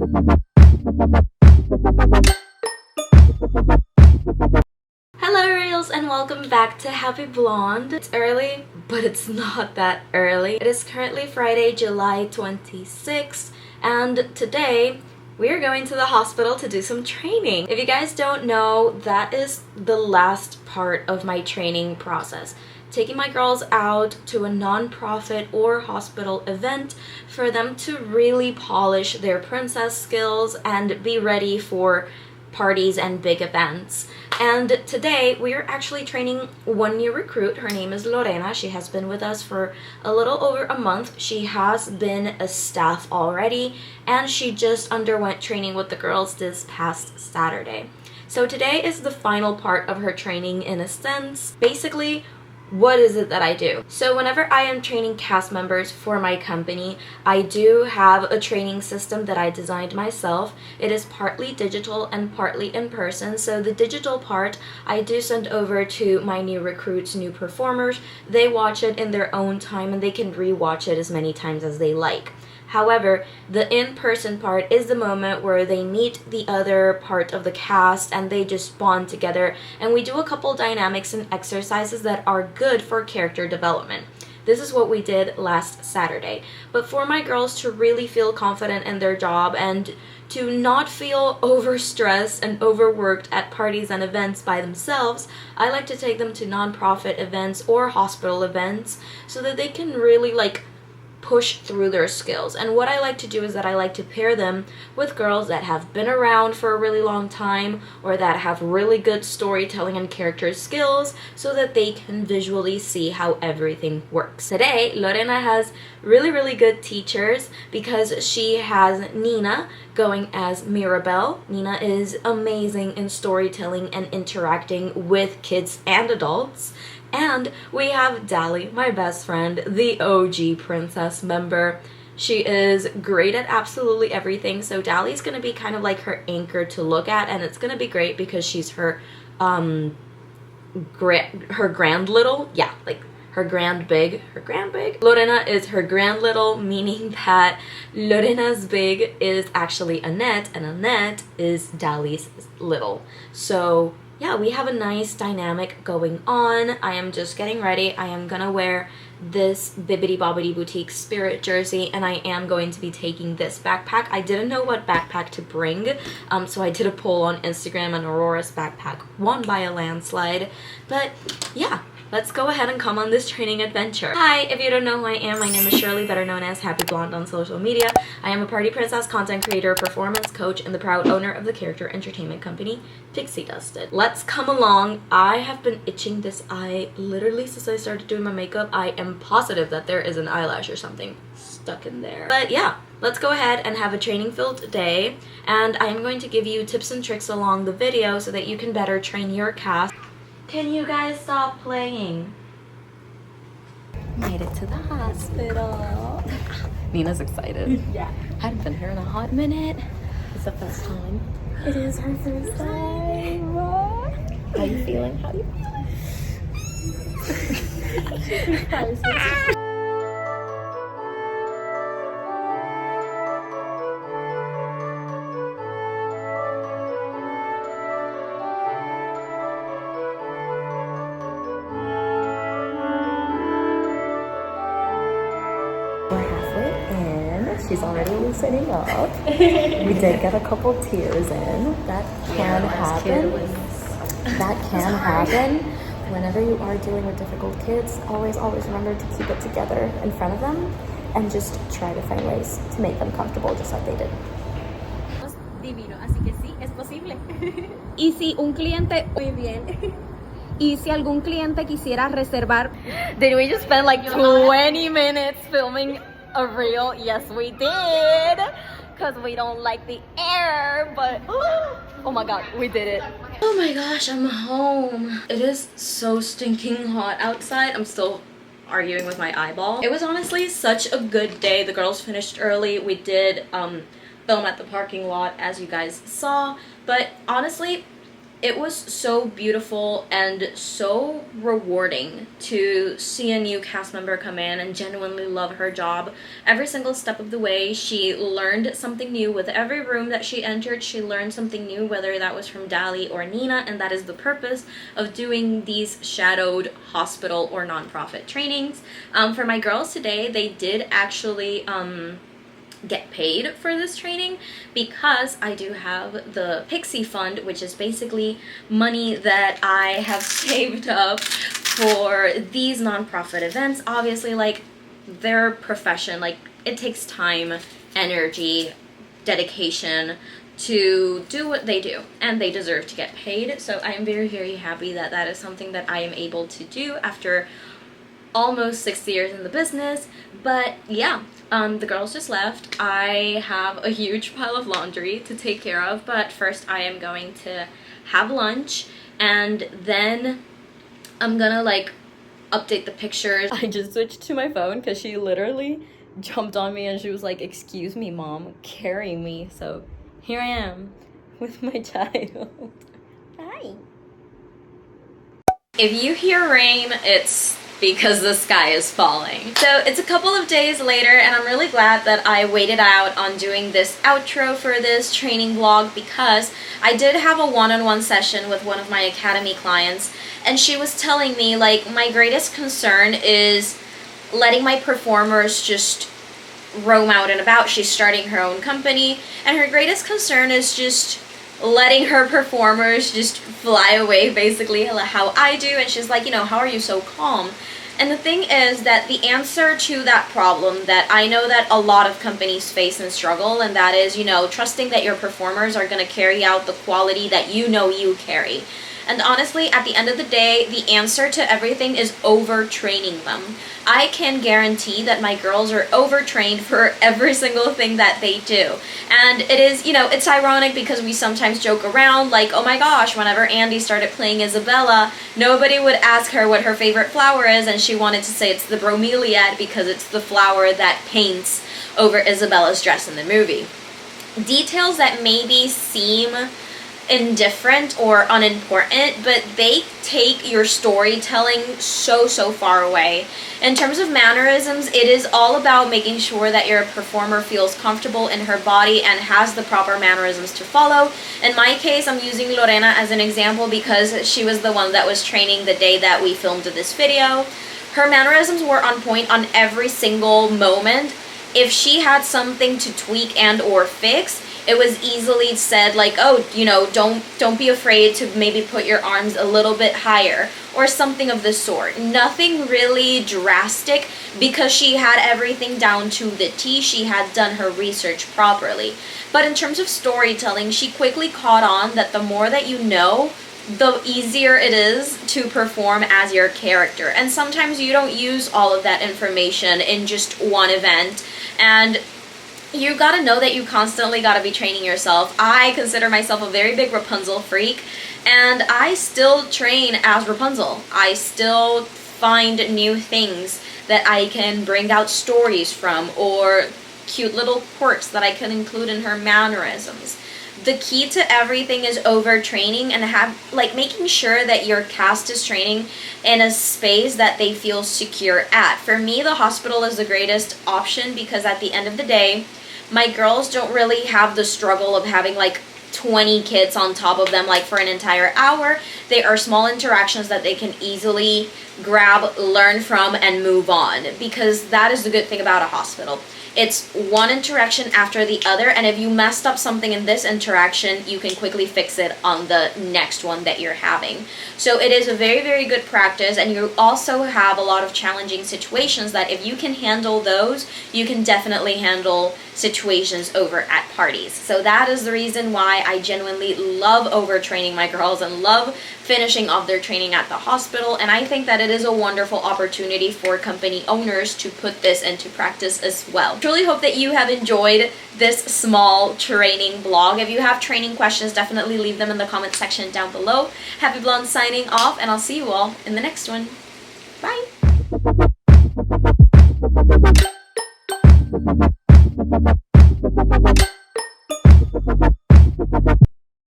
Hello Rails and welcome back to Happy Blonde. It's early, but it's not that early. It is currently Friday, July 26th, and today we are going to the hospital to do some training. If you guys don't know, that is the last part of my training process. Taking my girls out to a non-profit or hospital event for them to really polish their princess skills and be ready for parties and big events. And today we are actually training one new recruit. Her name is Lorena. She has been with us for a little over a month. She has been a staff already, and she just underwent training with the girls this past Saturday. So today is the final part of her training in a sense. Basically, what is it that I do? So whenever I am training cast members for my company, I do have a training system that I designed myself. It is partly digital and partly in person. So the digital part I do send over to my new recruits, new performers. They watch it in their own time and they can re-watch it as many times as they like. However, the in-person part is the moment where they meet the other part of the cast and they just bond together, and we do a couple dynamics and exercises that are good for character development. This is what we did last Saturday. But for my girls to really feel confident in their job and to not feel overstressed and overworked at parties and events by themselves, I like to take them to nonprofit events or hospital events so that they can really push through their skills. And what I like to do is that I like to pair them with girls that have been around for a really long time or that have really good storytelling and character skills so that they can visually see how everything works. Today, Lorena has really good teachers because she has Nina going as Mirabelle. Nina is amazing in storytelling and interacting with kids and adults. And we have Dali, my best friend, the OG princess member. She is great at absolutely everything, so Dali's going to be kind of like her anchor to look at, and it's going to be great because she's her grand little, her grand big. Lorena is her grand little, meaning that Lorena's big is actually Annette, and Annette is Dali's little. So yeah, we have a nice dynamic going on. I am just getting ready. I am gonna wear this Bibbidi Bobbidi Boutique Spirit jersey, and I am going to be taking this backpack. I didn't know what backpack to bring, so I did a poll on Instagram, and Aurora's backpack won by a landslide. But yeah, let's go ahead and come on this training adventure. Hi, if you don't know who I am, my name is Shirley, better known as Happy Blonde on social media. I am a party princess, content creator, performance coach, and the proud owner of the character entertainment company, Pixie Dusted. Let's come along. I have been itching this eye literally since I started doing my makeup. I am positive that there is an eyelash or something stuck in there. But yeah, let's go ahead and have a training-filled day, and I'm going to give you tips and tricks along the video so that you can better train your cast. Can you guys stop playing? Made it to the hospital. Nina's excited. Yeah. I haven't been here in a hot minute. It's the first time. It is her first time. How you feeling? How you feeling? We're halfway in. She's already loosening up. We did get a couple tears in. That can happen. That can happen. Whenever you are dealing with difficult kids, always remember to keep it together in front of them and just try to find ways to make them comfortable just like they did. Divino, así que sí, es posible. Y si un cliente, Muy bien. y si algún cliente quisiera reservar, Did we just spend like 20 minutes filming a reel? Yes, we did. Because we don't like the air, but oh my god, we did it. Oh my gosh, I'm home. It is so stinking hot outside. I'm still arguing with my eyeball. It was honestly such a good day. The girls finished early. We did film at the parking lot, as you guys saw. But honestly, it was so beautiful and so rewarding to see a new cast member come in and genuinely love her job. Every single step of the way, she learned something new. With every room that she entered, she learned something new, whether that was from Dali or Nina, and that is the purpose of doing these shadowed hospital or nonprofit trainings. For my girls today, they did actually get paid for this training because I do have the Pixie Fund, which is basically money that I have saved up for these nonprofit events. Obviously, like, their profession, like, it takes time, energy, dedication to do what they do, and they deserve to get paid. So I am very, very happy that that is something that I am able to do after almost 6 years in the business. But yeah, the girls just left. I have a huge pile of laundry to take care of, but first I am going to have lunch, and then I'm gonna like update the pictures. I just switched to my phone because she literally jumped on me and she was like, "Excuse me, mom, carry me." So here I am with my child. Hi. If you hear rain, it's because the sky is falling. So it's a couple of days later, and I'm really glad that I waited out on doing this outro for this training vlog, because I did have a one-on-one session with one of my academy clients, and she was telling me, like, my greatest concern is letting my performers just roam out and about. She's starting her own company, and her greatest concern is just letting her performers just fly away, basically how I do. And she's like, you know, how are you so calm? And the thing is that the answer to that problem that I know that a lot of companies face and struggle, and that is, you know, trusting that your performers are going to carry out the quality that you know you carry. And honestly, at the end of the day, the answer to everything is overtraining them. I can guarantee that my girls are overtrained for every single thing that they do. And it is, you know, it's ironic because we sometimes joke around like, oh my gosh, whenever Andy started playing Isabella, nobody would ask her what her favorite flower is, and she wanted to say it's the bromeliad because it's the flower that paints over Isabella's dress in the movie. Details that maybe seem indifferent or unimportant, but they take your storytelling so far away. In terms of mannerisms, it is all about making sure that your performer feels comfortable in her body and has the proper mannerisms to follow. In my case, I'm using Lorena as an example because she was the one that was training the day that we filmed this video. Her mannerisms were on point on every single moment. If she had something to tweak and or fix, it was easily said, like, oh, you know, don't be afraid to maybe put your arms a little bit higher or something of the sort. Nothing really drastic because she had everything down to the T. She had done her research properly. But in terms of storytelling, she quickly caught on that the more that you know, the easier it is to perform as your character. And sometimes you don't use all of that information in just one event, and you gotta know that you constantly gotta be training yourself. I consider myself a very big Rapunzel freak, and I still train as Rapunzel. I still find new things that I can bring out stories from, or cute little quirks that I can include in her mannerisms. The key to everything is overtraining and making sure that your cast is training in a space that they feel secure at. For me, the hospital is the greatest option because at the end of the day, my girls don't really have the struggle of having like 20 kids on top of them like for an entire hour. They are small interactions that they can easily grab, learn from, and move on, because that is the good thing about a hospital. It's one interaction after the other, and if you messed up something in this interaction, you can quickly fix it on the next one that you're having. So it is a very, very good practice, and you also have a lot of challenging situations that if you can handle those, you can definitely handle situations over at parties. So that is the reason why I genuinely love overtraining my girls and love finishing off their training at the hospital, and I think that it is a wonderful opportunity for company owners to put this into practice as well. Truly hope that you have enjoyed this small training vlog. If you have training questions, definitely leave them in the comment section down below. Happy Blonde signing off, and I'll see you all in the next one. Bye!